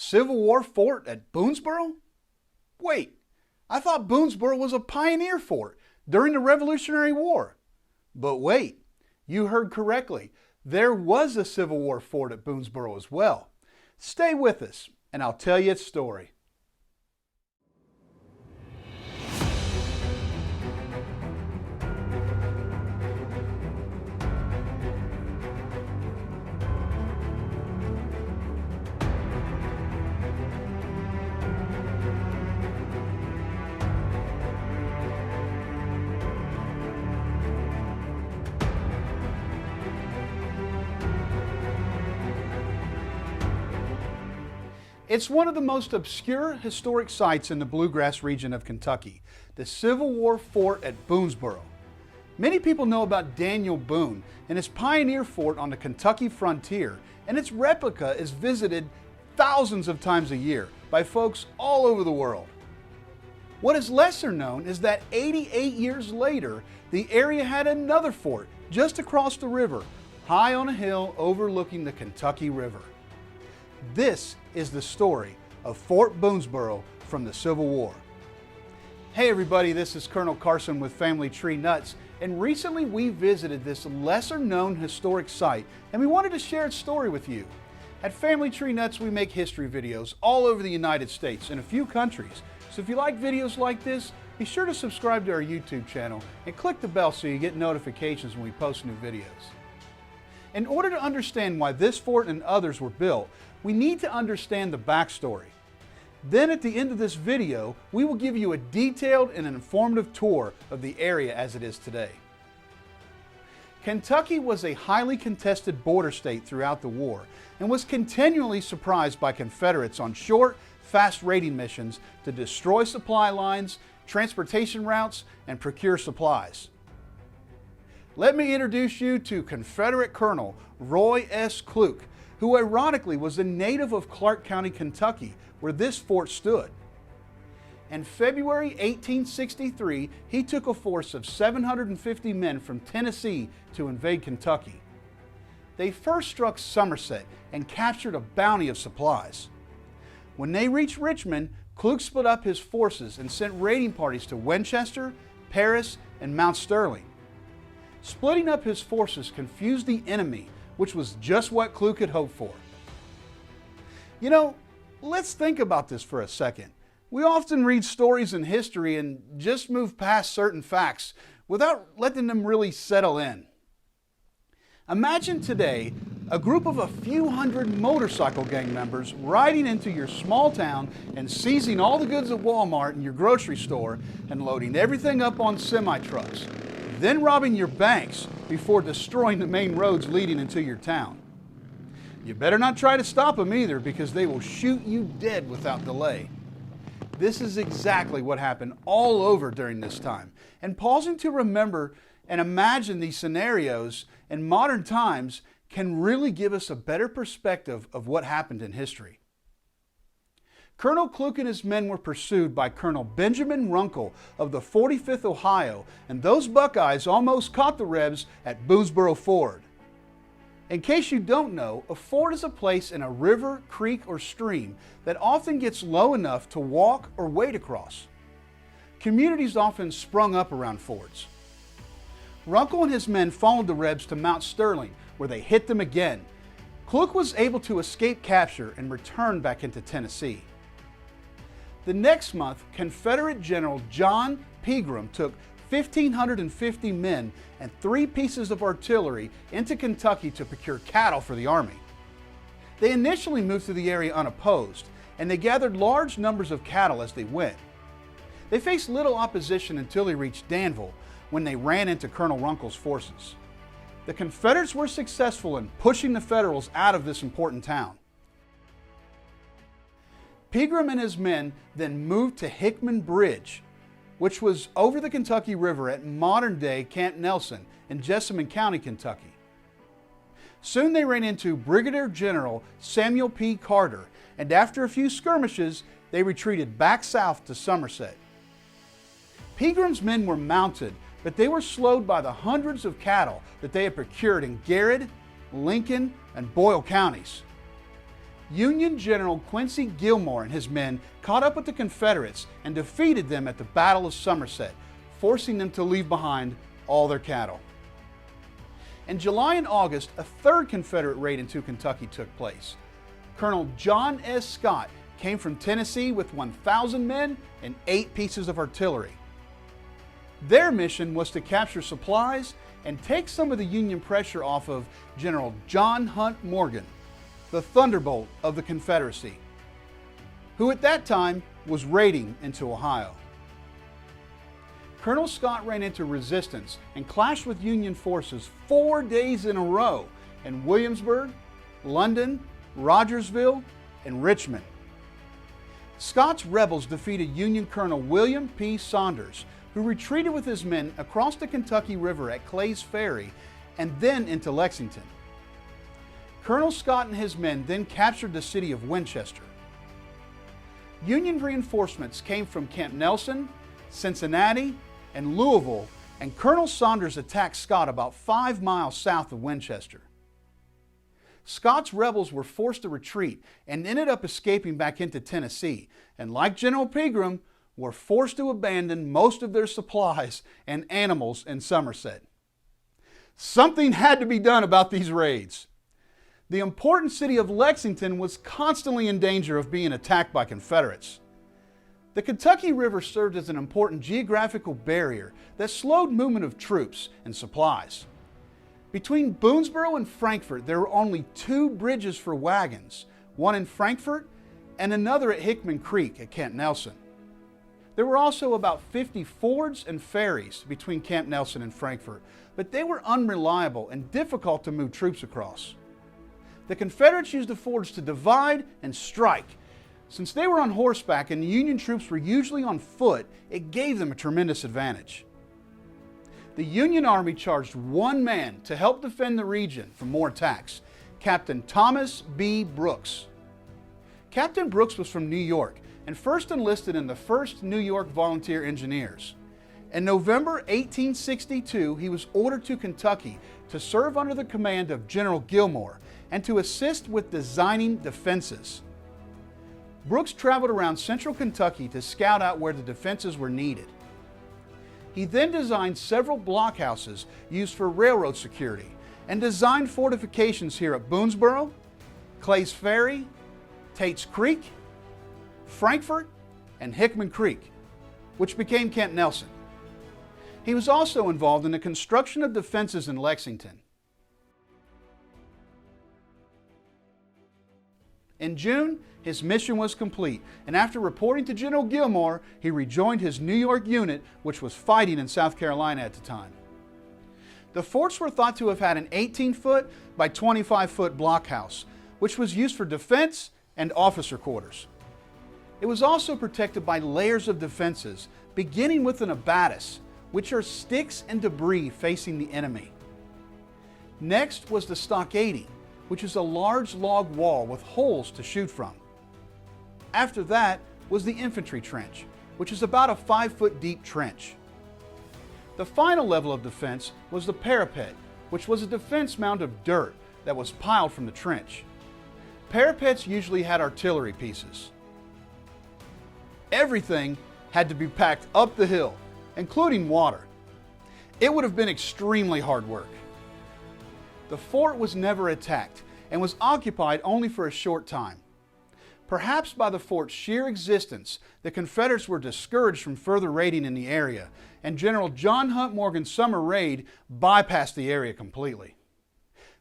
Civil War fort at Boonesboro? Wait, I thought Boonesboro was a pioneer fort during the Revolutionary War. But wait, you heard correctly. There was a Civil War fort at Boonesboro as well. Stay with us, and I'll tell you its story. It's one of the most obscure historic sites in the Bluegrass Region of Kentucky, the Civil War fort at Boonesboro. Many people know about Daniel Boone and his pioneer fort on the Kentucky frontier, and its replica is visited thousands of times a year by folks all over the world. What is lesser known is that 88 years later, the area had another fort just across the river, high on a hill overlooking the Kentucky River. This is the story of Fort Boonesboro from the Civil War. Hey everybody, this is Colonel Carson with Family Tree Nuts, and recently we visited this lesser known historic site and we wanted to share its story with you. At Family Tree Nuts we make history videos all over the United States and a few countries, so if you like videos like this, be sure to subscribe to our YouTube channel and click the bell so you get notifications when we post new videos. In order to understand why this fort and others were built, we need to understand the backstory. Then at the end of this video, we will give you a detailed and informative tour of the area as it is today. Kentucky was a highly contested border state throughout the war and was continually surprised by Confederates on short, fast raiding missions to destroy supply lines, transportation routes, and procure supplies. Let me introduce you to Confederate Colonel Roy S. Kluke, who ironically was a native of Clark County, Kentucky, where this fort stood. In February 1863, he took a force of 750 men from Tennessee to invade Kentucky. They first struck Somerset and captured a bounty of supplies. When they reached Richmond, Kluke split up his forces and sent raiding parties to Winchester, Paris, and Mount Sterling. Splitting up his forces confused the enemy, which was just what Kluke had hoped for. You know, let's think about this for a second. We often read stories in history and just move past certain facts without letting them really settle in. Imagine today a group of a few hundred motorcycle gang members riding into your small town and seizing all the goods at Walmart and your grocery store and loading everything up on semi-trucks, then robbing your banks before destroying the main roads leading into your town. You better not try to stop them either, because they will shoot you dead without delay. This is exactly what happened all over during this time. And pausing to remember and imagine these scenarios in modern times can really give us a better perspective of what happened in history. Colonel Kluke and his men were pursued by Colonel Benjamin Runkle of the 45th Ohio, and those Buckeyes almost caught the Rebs at Boonesboro Ford. In case you don't know, a ford is a place in a river, creek, or stream that often gets low enough to walk or wade across. Communities often sprung up around fords. Runkle and his men followed the Rebs to Mount Sterling, where they hit them again. Kluke was able to escape capture and return back into Tennessee. The next month, Confederate General John Pegram took 1,550 men and 3 pieces of artillery into Kentucky to procure cattle for the army. They initially moved through the area unopposed, and they gathered large numbers of cattle as they went. They faced little opposition until they reached Danville, when they ran into Colonel Runkle's forces. The Confederates were successful in pushing the Federals out of this important town. Pegram and his men then moved to Hickman Bridge, which was over the Kentucky River at modern-day Camp Nelson in Jessamine County, Kentucky. Soon they ran into Brigadier General Samuel P. Carter, and after a few skirmishes, they retreated back south to Somerset. Pegram's men were mounted, but they were slowed by the hundreds of cattle that they had procured in Garrett, Lincoln, and Boyle counties. Union General Quincy Gilmore and his men caught up with the Confederates and defeated them at the Battle of Somerset, forcing them to leave behind all their cattle. In July and August, a third Confederate raid into Kentucky took place. Colonel John S. Scott came from Tennessee with 1,000 men and 8 pieces of artillery. Their mission was to capture supplies and take some of the Union pressure off of General John Hunt Morgan, the Thunderbolt of the Confederacy, who at that time was raiding into Ohio. Colonel Scott ran into resistance and clashed with Union forces 4 days in a row in Williamsburg, London, Rogersville, and Richmond. Scott's rebels defeated Union Colonel William P. Saunders, who retreated with his men across the Kentucky River at Clay's Ferry and then into Lexington. Colonel Scott and his men then captured the city of Winchester. Union reinforcements came from Camp Nelson, Cincinnati, and Louisville, and Colonel Saunders attacked Scott about 5 miles south of Winchester. Scott's rebels were forced to retreat and ended up escaping back into Tennessee, and like General Pegram, were forced to abandon most of their supplies and animals in Somerset. Something had to be done about these raids. The important city of Lexington was constantly in danger of being attacked by Confederates. The Kentucky River served as an important geographical barrier that slowed movement of troops and supplies. Between Boonesboro and Frankfort, there were only 2 bridges for wagons, one in Frankfort and another at Hickman Creek at Camp Nelson. There were also about 50 fords and ferries between Camp Nelson and Frankfort, but they were unreliable and difficult to move troops across. The Confederates used the fords to divide and strike. Since they were on horseback and the Union troops were usually on foot, it gave them a tremendous advantage. The Union Army charged 1 man to help defend the region from more attacks, Captain Thomas B. Brooks. Captain Brooks was from New York and first enlisted in the 1st New York Volunteer Engineers. In November 1862, he was ordered to Kentucky to serve under the command of General Gilmore and to assist with designing defenses. Brooks traveled around central Kentucky to scout out where the defenses were needed. He then designed several blockhouses used for railroad security and designed fortifications here at Boonesboro, Clay's Ferry, Tate's Creek, Frankfort, and Hickman Creek, which became Camp Nelson. He was also involved in the construction of defenses in Lexington. In June, his mission was complete, and after reporting to General Gilmore, he rejoined his New York unit, which was fighting in South Carolina at the time. The forts were thought to have had an 18-foot by 25-foot blockhouse, which was used for defense and officer quarters. It was also protected by layers of defenses, beginning with an abatis, which are sticks and debris facing the enemy. Next was the stockading, which is a large log wall with holes to shoot from. After that was the infantry trench, which is about a 5-foot deep trench. The final level of defense was the parapet, which was a defense mound of dirt that was piled from the trench. Parapets usually had artillery pieces. Everything had to be packed up the hill, including water. It would have been extremely hard work. The fort was never attacked and was occupied only for a short time. Perhaps by the fort's sheer existence, the Confederates were discouraged from further raiding in the area, and General John Hunt Morgan's summer raid bypassed the area completely.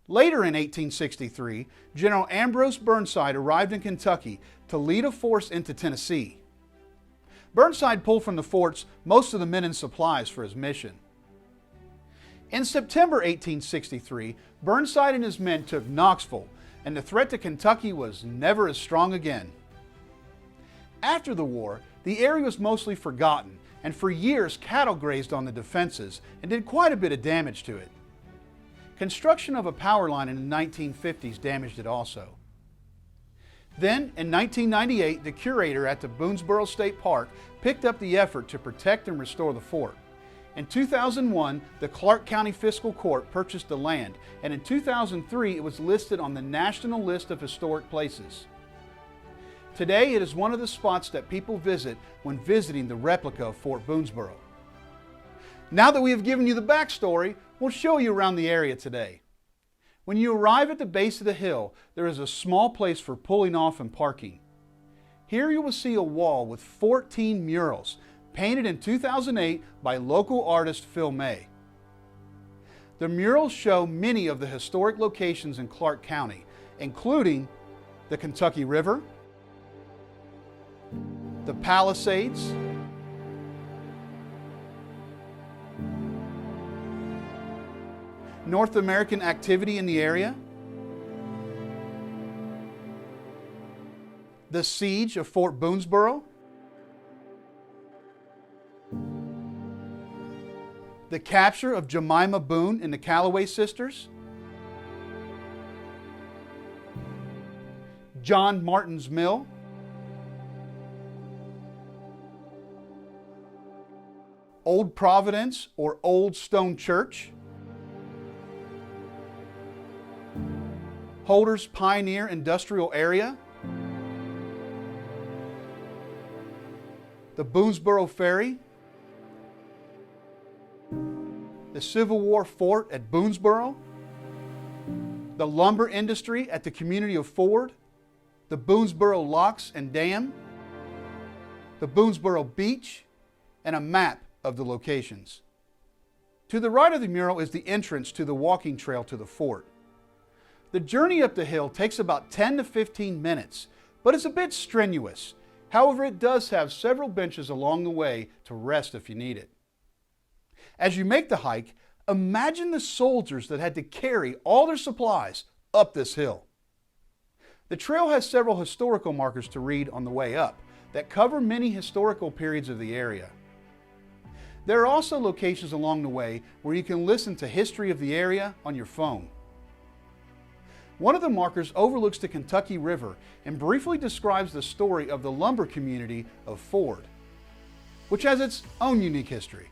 Later in 1863, General Ambrose Burnside arrived in Kentucky to lead a force into Tennessee. Burnside pulled from the forts most of the men and supplies for his mission. In September 1863, Burnside and his men took Knoxville, and the threat to Kentucky was never as strong again. After the war, the area was mostly forgotten, and for years cattle grazed on the defenses and did quite a bit of damage to it. Construction of a power line in the 1950s damaged it also. Then, in 1998, the curator at the Boonesboro State Park picked up the effort to protect and restore the fort. In 2001, the Clark County Fiscal Court purchased the land, and in 2003, it was listed on the National List of Historic Places. Today it is one of the spots that people visit when visiting the replica of Fort Boonesboro. Now that we have given you the backstory, we'll show you around the area today. When you arrive at the base of the hill, there is a small place for pulling off and parking. Here you will see a wall with 14 murals, painted in 2008 by local artist Phil May. The murals show many of the historic locations in Clark County, including the Kentucky River, the Palisades, North American activity in the area, the siege of Fort Boonesboro, the capture of Jemima Boone and the Callaway sisters, John Martin's Mill, Old Providence or Old Stone Church, Holder's Pioneer Industrial Area, the Boonesboro Ferry, the Civil War Fort at Boonesboro, the lumber industry at the community of Ford, the Boonesboro Locks and Dam, the Boonesboro Beach, and a map of the locations. To the right of the mural is the entrance to the walking trail to the fort. The journey up the hill takes about 10 to 15 minutes, but it's a bit strenuous. However, it does have several benches along the way to rest if you need it. As you make the hike, imagine the soldiers that had to carry all their supplies up this hill. The trail has several historical markers to read on the way up that cover many historical periods of the area. There are also locations along the way where you can listen to history of the area on your phone. One of the markers overlooks the Kentucky River and briefly describes the story of the lumber community of Ford, which has its own unique history.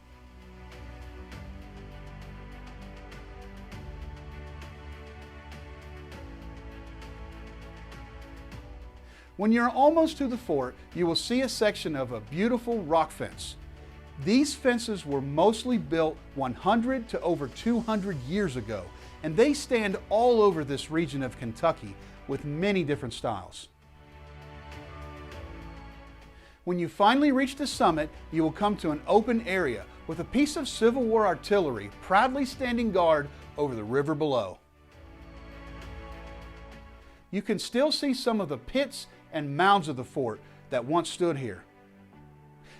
When you're almost to the fort, you will see a section of a beautiful rock fence. These fences were mostly built 100 to over 200 years ago, and they stand all over this region of Kentucky with many different styles. When you finally reach the summit, you will come to an open area with a piece of Civil War artillery proudly standing guard over the river below. You can still see some of the pits and mounds of the fort that once stood here.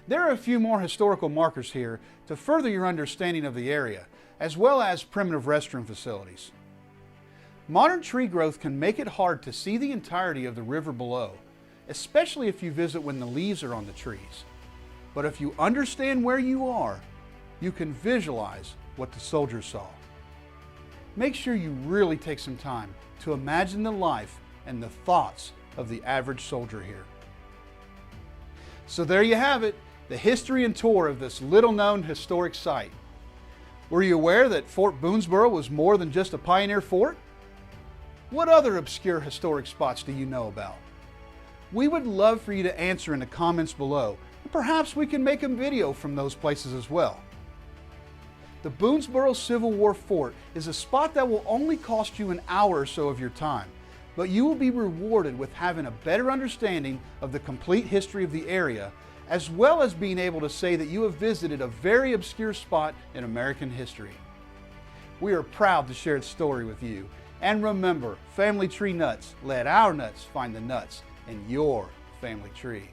There are a few more historical markers here to further your understanding of the area, as well as primitive restroom facilities. Modern tree growth can make it hard to see the entirety of the river below, especially if you visit when the leaves are on the trees. But if you understand where you are, you can visualize what the soldiers saw. Make sure you really take some time to imagine the life and the thoughts of the average soldier here. So there you have it, the history and tour of this little-known historic site. Were you aware that Fort Boonesboro was more than just a pioneer fort? What other obscure historic spots do you know about? We would love for you to answer in the comments below, and perhaps we can make a video from those places as well. The Boonesboro Civil War Fort is a spot that will only cost you an hour or so of your time, but you will be rewarded with having a better understanding of the complete history of the area, as well as being able to say that you have visited a very obscure spot in American history. We are proud to share its story with you. And remember, family tree nuts, let our nuts find the nuts in your family tree.